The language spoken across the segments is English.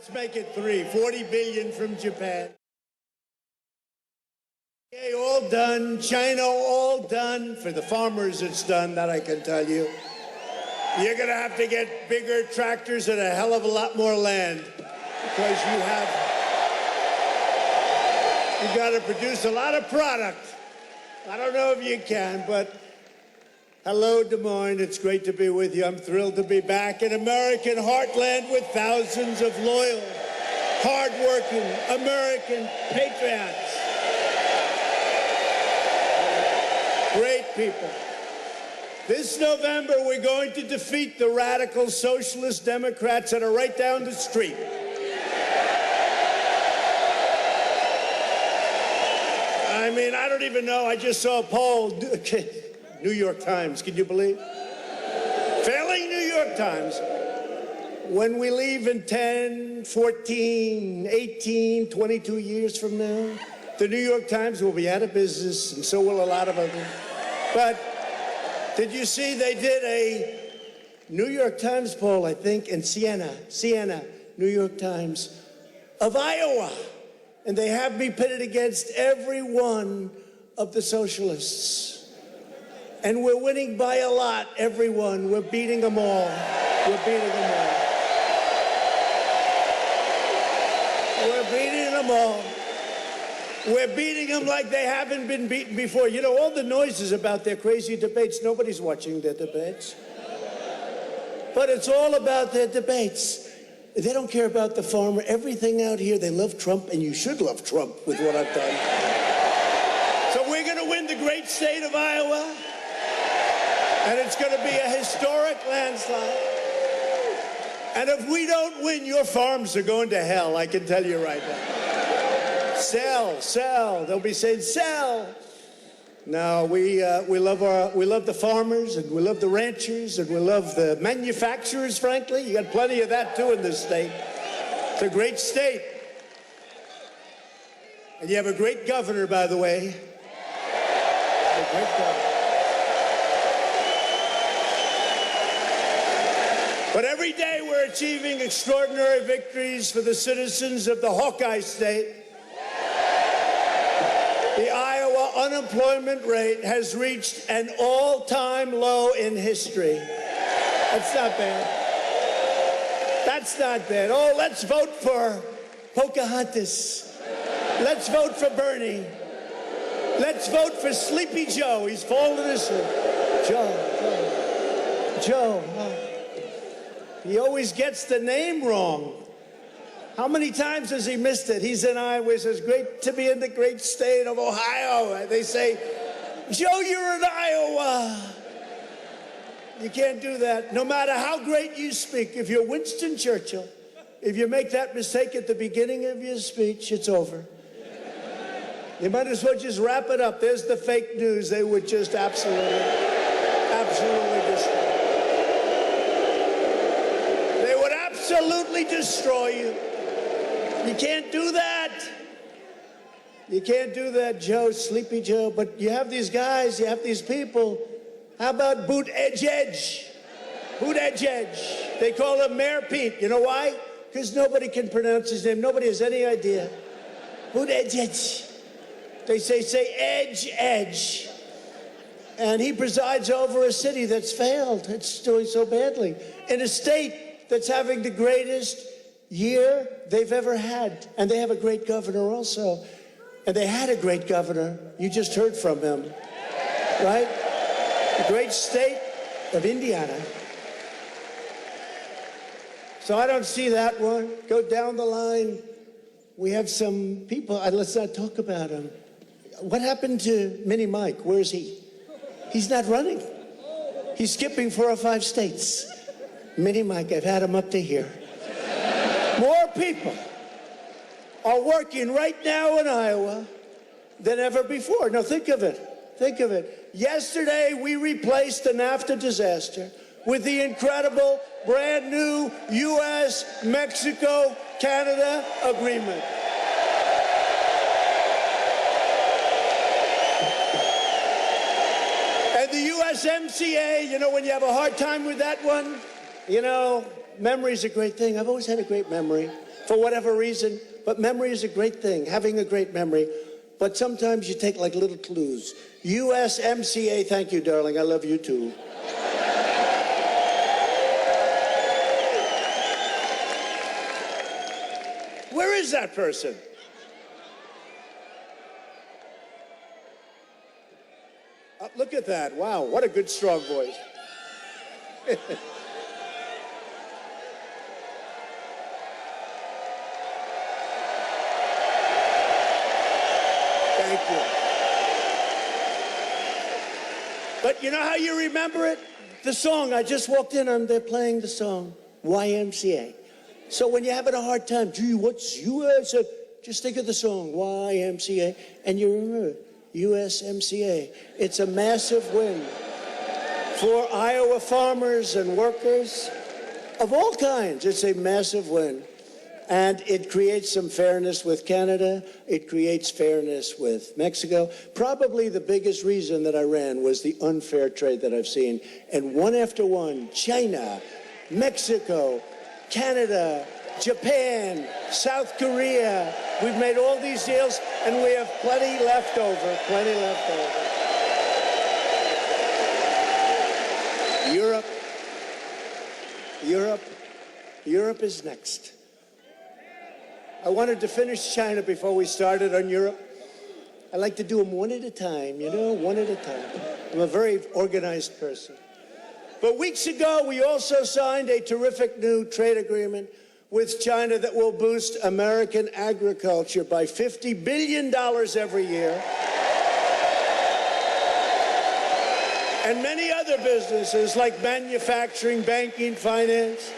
Let's make it 3. 40 billion from Japan. Okay, all done. China, all done. For the farmers, it's done, that I can tell you. You're going to have to get bigger tractors and a hell of a lot more land because you've got to produce a lot of product. I don't know if you can, but hello, Des Moines. It's great to be with you. I'm thrilled to be back in American heartland with thousands of loyal, hardworking American patriots. Great people. This November, we're going to defeat the radical socialist Democrats that are right down the street. I mean, I don't even know. I just saw a poll. New York Times, can you believe? Failing New York Times. When we leave in 10, 14, 18, 22 years from now, the New York Times will be out of business, and so will a lot of others. But did you see they did a New York Times poll, I think, in Siena, New York Times, of Iowa. And they have me pitted against every one of the socialists. And we're winning by a lot, everyone. We're beating them all. We're beating them all. We're beating them all. We're beating them like they haven't been beaten before. You know, all the noises about their crazy debates, nobody's watching their debates. But it's all about their debates. They don't care about the farmer. Everything out here, they love Trump, and you should love Trump with what I've done. So we're going to win the great state of Iowa, and it's going to be a historic landslide. And if we don't win, your farms are going to hell, I can tell you right now. Sell, sell. They'll be saying, sell. No, we love the farmers, and we love the ranchers, and we love the manufacturers, frankly. You got plenty of that, too, in this state. It's a great state. And you have a great governor, by the way. A great governor. But every day we're achieving extraordinary victories for the citizens of the Hawkeye State. The Iowa unemployment rate has reached an all-time low in history. That's not bad. That's not bad. Oh, let's vote for Pocahontas. Let's vote for Bernie. Let's vote for Sleepy Joe. He's fallen asleep. Joe. He always gets the name wrong. How many times has he missed it? He's in Iowa. He says, great to be in the great state of Ohio. They say, Joe, you're in Iowa. You can't do that. No matter how great you speak, if you're Winston Churchill, if you make that mistake at the beginning of your speech, it's over. You might as well just wrap it up. There's the fake news. They would just absolutely destroy. They would absolutely destroy you. You can't do that. You can't do that, Joe, Sleepy Joe. But you have these guys, you have these people. How about Boot Edge Edge? Boot Edge Edge. They call him Mayor Pete. You know why? Because nobody can pronounce his name. Nobody has any idea. Boot Edge Edge. They say Edge Edge. And he presides over a city that's failed. It's doing so badly. In a state that's having the greatest year they've ever had. And they have a great governor also. And they had a great governor. You just heard from him, right? The great state of Indiana. So I don't see that one. Go down the line. We have some people, let's not talk about them. What happened to Mini Mike? Where's he? He's not running. He's skipping 4 or 5 states. Mini Mike, I've had him up to here. More people are working right now in Iowa than ever before. Now think of it. Think of it. Yesterday, we replaced the NAFTA disaster with the incredible brand new U.S.-Mexico-Canada agreement. And the USMCA, you know, when you have a hard time with that one, you know, memory's a great thing. I've always had a great memory. for whatever reason. But memory is a great thing, having a great memory. But sometimes you take like little clues. USMCA, thank you, darling. I love you too. Where is that person? Look at that. Wow, what a good, strong voice. Thank you. But you know how you remember it? The song. I just walked in and they're playing the song, YMCA. So when you're having a hard time, gee, what's US? Just think of the song, YMCA, and you remember it. USMCA. It's a massive win for Iowa farmers and workers of all kinds. It's a massive win. And it creates some fairness with Canada. It creates fairness with Mexico. Probably the biggest reason that I ran was the unfair trade that I've seen. And one after one, China, Mexico, Canada, Japan, South Korea. We've made all these deals, and we have plenty left over, plenty left over. Europe is next. I wanted to finish China before we started on Europe. I like to do them one at a time, you know, one at a time. I'm a very organized person. But weeks ago, we also signed a terrific new trade agreement with China that will boost American agriculture by $50 billion every year. And many other businesses like manufacturing, banking, finance.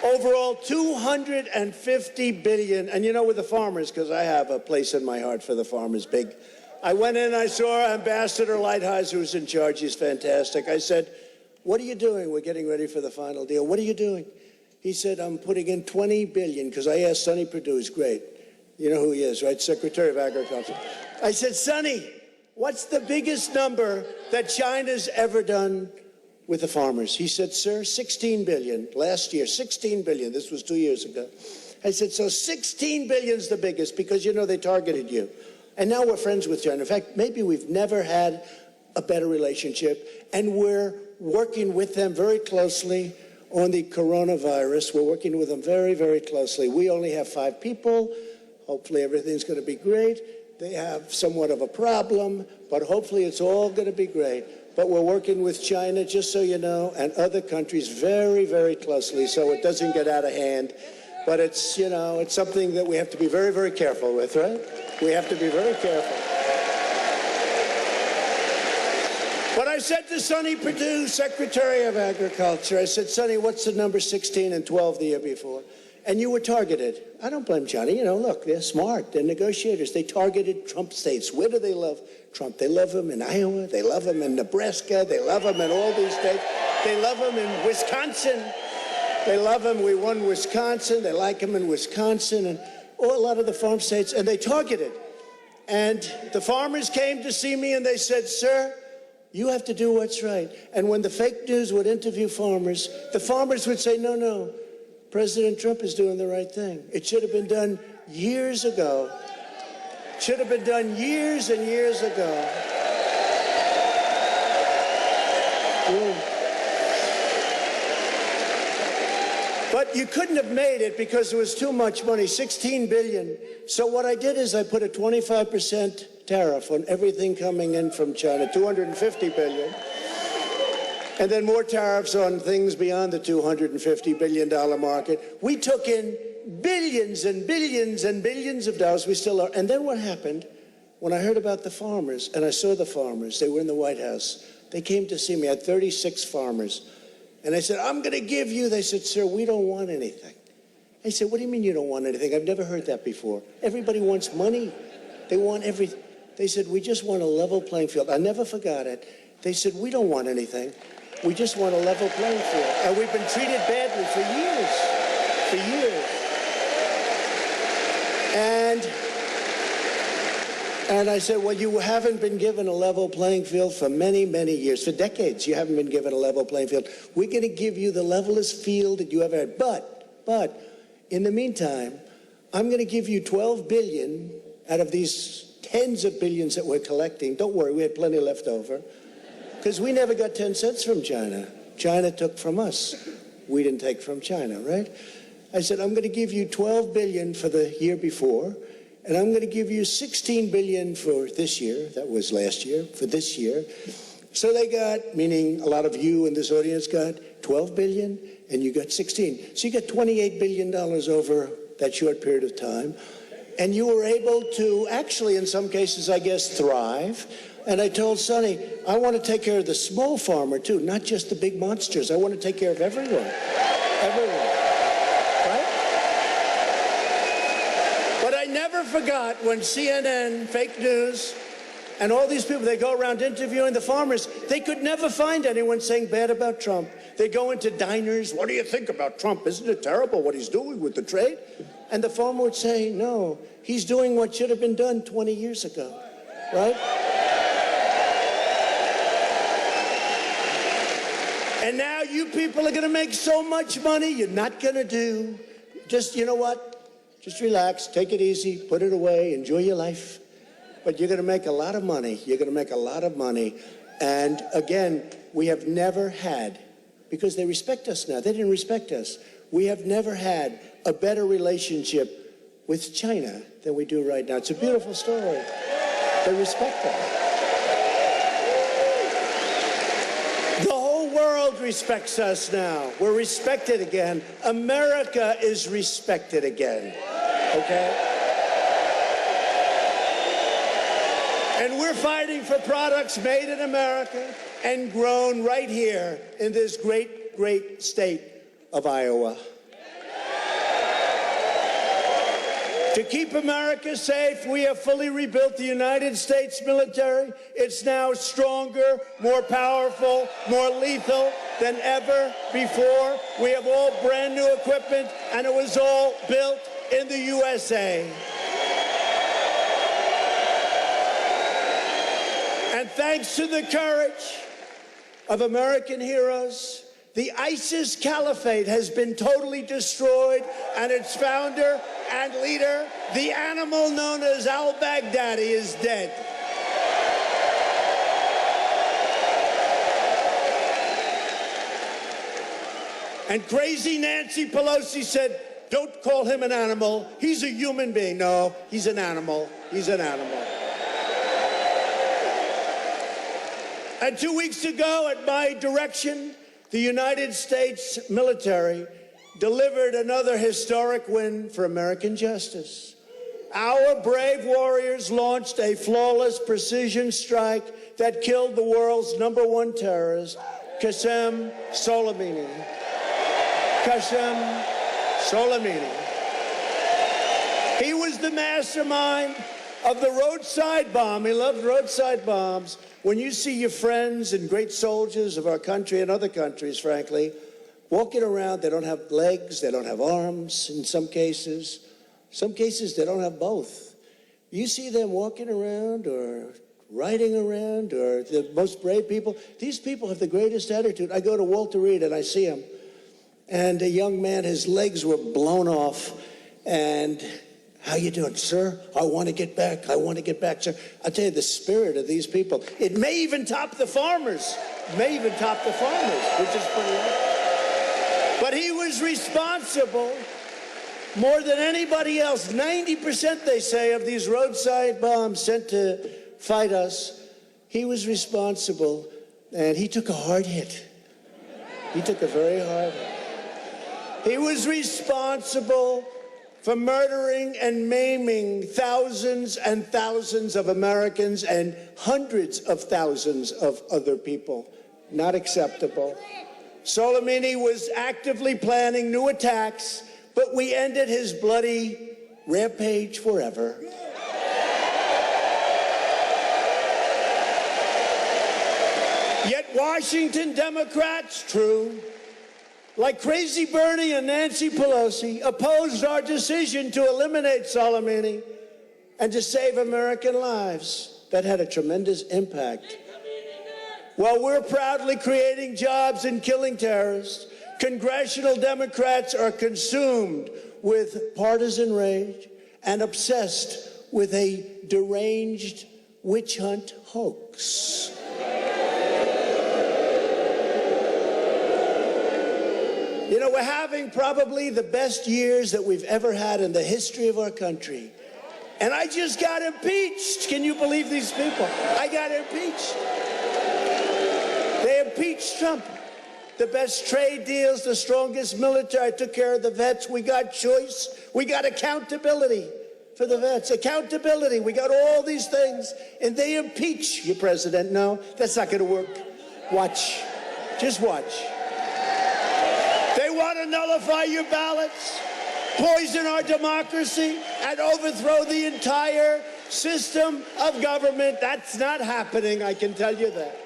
Overall, $250 billion. And you know, with the farmers, because I have a place in my heart for the farmers, big. I went in, I saw Ambassador Lighthizer, who's in charge. He's fantastic. I said, what are you doing? We're getting ready for the final deal. What are you doing? He said, I'm putting in $20 billion, because I asked Sonny Perdue, who's great. You know who he is, right? Secretary of Agriculture. I said, Sonny, what's the biggest number that China's ever done with the farmers? He said, sir, $16 billion. Last year, $16 billion. This was 2 years ago. I said, so $16 billion's the biggest, because, you know, they targeted you. And now we're friends with China. In fact, maybe we've never had a better relationship, and we're working with them very closely on the coronavirus. We're working with them very, very closely. We only have 5 people. Hopefully everything's going to be great. They have somewhat of a problem, but hopefully it's all going to be great. But we're working with China, just so you know, and other countries very, very closely, so it doesn't get out of hand. But it's, you know, it's something that we have to be very, very careful with, right? We have to be very careful. But I said to Sonny Perdue, Secretary of Agriculture, I said, Sonny, what's the number 16 and 12 the year before? And you were targeted. I don't blame China. You know, look, they're smart. They're negotiators. They targeted Trump states. Where do they love Trump? They love him in Iowa. They love him in Nebraska. They love him in all these states. They love him in Wisconsin. They love him. We won Wisconsin. They like him in Wisconsin and a lot of the farm states. And they targeted. And the farmers came to see me and they said, sir, you have to do what's right. And when the fake news would interview farmers, the farmers would say, no, no, President Trump is doing the right thing. It should have been done years ago. It should have been done years and years ago. Yeah. But you couldn't have made it because there was too much money, $16 billion. So what I did is I put a 25% tariff on everything coming in from China, $250 billion. And then more tariffs on things beyond the $250 billion market. We took in billions and billions and billions of dollars. We still are. And then what happened, when I heard about the farmers, and I saw the farmers, they were in the White House. They came to see me. I had 36 farmers. And I said, I'm going to give you. They said, sir, we don't want anything. I said, what do you mean you don't want anything? I've never heard that before. Everybody wants money. They want everything. They said, we just want a level playing field. I never forgot it. They said, we don't want anything. We just want a level playing field. And we've been treated badly for years. For years. And I said, well, you haven't been given a level playing field for many, many years. For decades, you haven't been given a level playing field. We're going to give you the levelest field that you ever had. But, in the meantime, I'm going to give you 12 billion out of these tens of billions that we're collecting. Don't worry, we had plenty left over. Because we never got 10 cents from China. China took from us. We didn't take from China, right? I said, I'm going to give you 12 billion for the year before, and I'm going to give you 16 billion for this year. That was last year, for this year. So they got, meaning a lot of you in this audience got 12 billion, and you got 16. So you got $28 billion over that short period of time. And you were able to actually, in some cases, I guess, thrive. And I told Sonny, I want to take care of the small farmer, too, not just the big monsters. I want to take care of everyone. Everyone. Right? But I never forgot when CNN, fake news, and all these people, they go around interviewing the farmers. They could never find anyone saying bad about Trump. They go into diners. What do you think about Trump? Isn't it terrible what he's doing with the trade? And the farmer would say, no, he's doing what should have been done 20 years ago. Right? And now you people are going to make so much money, you're not going to do. Just, you know what? Just relax, take it easy, put it away, enjoy your life. But you're going to make a lot of money. You're going to make a lot of money. And again, we have never had, because they respect us now. They didn't respect us. We have never had a better relationship with China than we do right now. It's a beautiful story. They respect us. The whole world respects us now. We're respected again. America is respected again. Okay? And we're fighting for products made in America and grown right here in this great, great state of Iowa. To keep America safe, we have fully rebuilt the United States military. It's now stronger, more powerful, more lethal than ever before. We have all brand new equipment, and it was all built in the USA. And thanks to the courage of American heroes, the ISIS caliphate has been totally destroyed, and its founder and leader, the animal known as al-Baghdadi, is dead. And crazy Nancy Pelosi said, don't call him an animal. He's a human being. No, he's an animal. He's an animal. And 2 weeks ago, at my direction, the United States military delivered another historic win for American justice. Our brave warriors launched a flawless precision strike that killed the world's #1 terrorist, Qasem Soleimani. Qasem Soleimani. He was the mastermind of the roadside bomb. He loved roadside bombs. When you see your friends and great soldiers of our country and other countries, frankly, walking around, they don't have legs, they don't have arms in some cases. Some cases, they don't have both. You see them walking around or riding around, or the most brave people. These people have the greatest attitude. I go to Walter Reed and I see him, and a young man, his legs were blown off, and how you doing, sir? I want to get back. I want to get back, sir. I tell you, the spirit of these people, it may even top the farmers. It may even top the farmers, which is pretty awesome. But he was responsible more than anybody else. 90%, they say, of these roadside bombs sent to fight us, he was responsible, and he took a hard hit. He took a very hard hit. He was responsible for murdering and maiming thousands and thousands of Americans and hundreds of thousands of other people. Not acceptable. Soleimani was actively planning new attacks, but we ended his bloody rampage forever. Yet Washington Democrats, true, like Crazy Bernie and Nancy Pelosi, opposed our decision to eliminate Soleimani and to save American lives. That had a tremendous impact. While we're proudly creating jobs and killing terrorists, congressional Democrats are consumed with partisan rage and obsessed with a deranged witch hunt hoax. You know, we're having probably the best years that we've ever had in the history of our country. And I just got impeached. Can you believe these people? I got impeached. They impeached Trump. The best trade deals, the strongest military. I took care of the vets. We got choice. We got accountability for the vets. Accountability. We got all these things. And they impeach you, President. No, that's not going to work. Watch. Just watch. They want to nullify your ballots, poison our democracy, and overthrow the entire system of government. That's not happening, I can tell you that.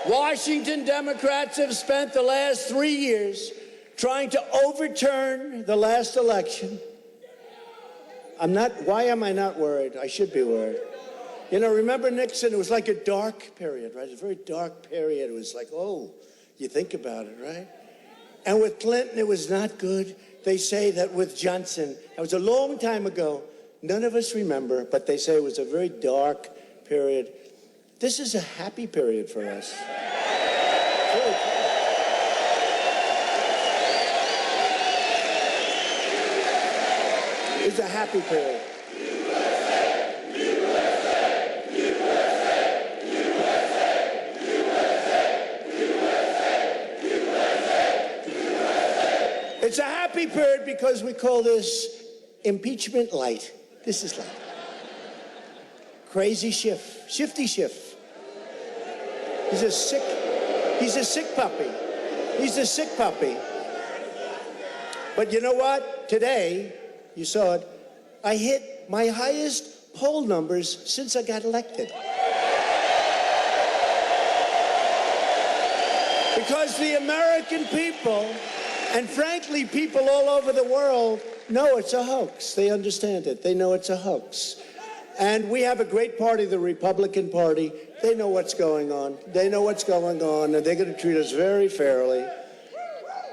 Washington Democrats have spent the last 3 years trying to overturn the last election. Why am I not worried? I should be worried. You know, remember Nixon? It was like a dark period, right? It was a very dark period. It was like, oh, you think about it, right? And with Clinton, it was not good. They say that with Johnson, that was a long time ago. None of us remember, but they say it was a very dark period. This is a happy period for us. It's a happy period. It's a happy period because we call this impeachment light. This is light. Crazy Schiff, Shifty Schiff. He's a sick puppy. He's a sick puppy. But you know what? Today, you saw it, I hit my highest poll numbers since I got elected. Because the American people, and frankly, people all over the world know it's a hoax. They understand it. They know it's a hoax. And we have a great party, the Republican Party. They know what's going on. They know what's going on, and they're going to treat us very fairly.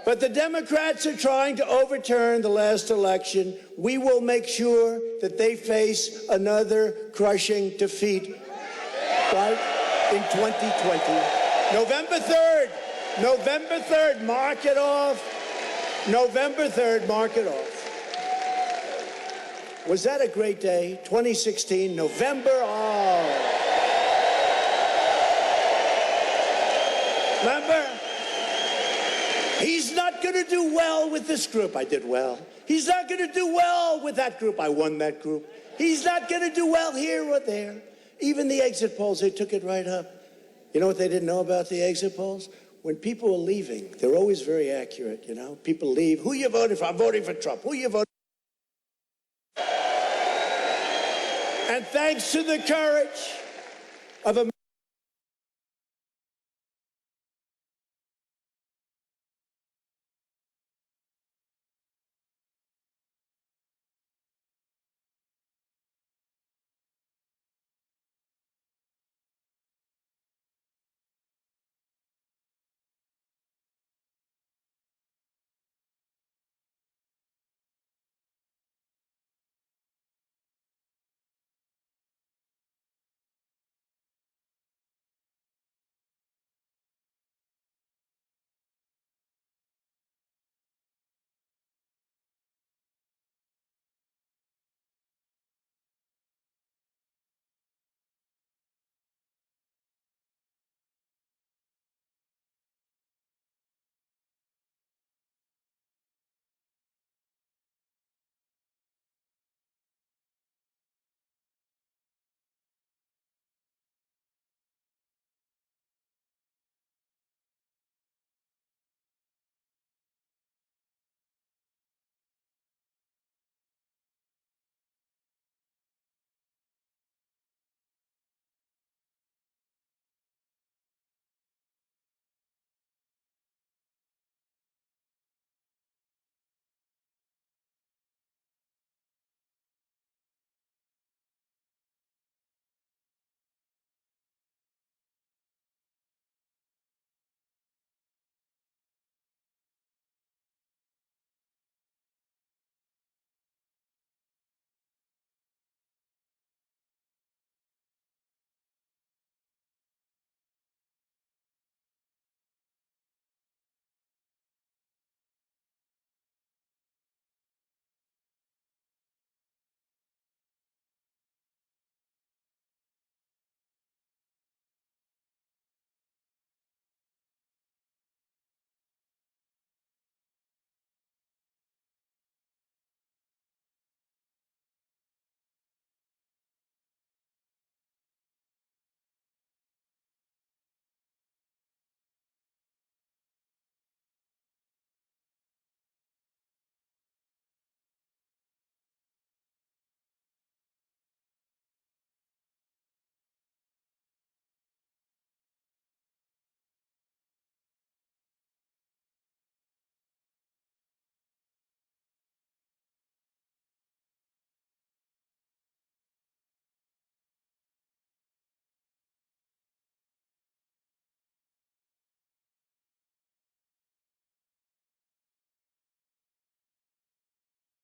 But the Democrats are trying to overturn the last election. We will make sure that they face another crushing defeat, right, in 2020. November 3rd. November 3rd. Mark it off. November 3rd, mark it off. Was that a great day? 2016, November, Remember? He's not going to do well with this group. I did well. He's not going to do well with that group. I won that group. He's not going to do well here or there. Even the exit polls, they took it right up. You know what they didn't know about the exit polls? When people are leaving, they're always very accurate, you know? People leave. Who you voting for? I'm voting for Trump. Who you voting for? And thanks to the courage of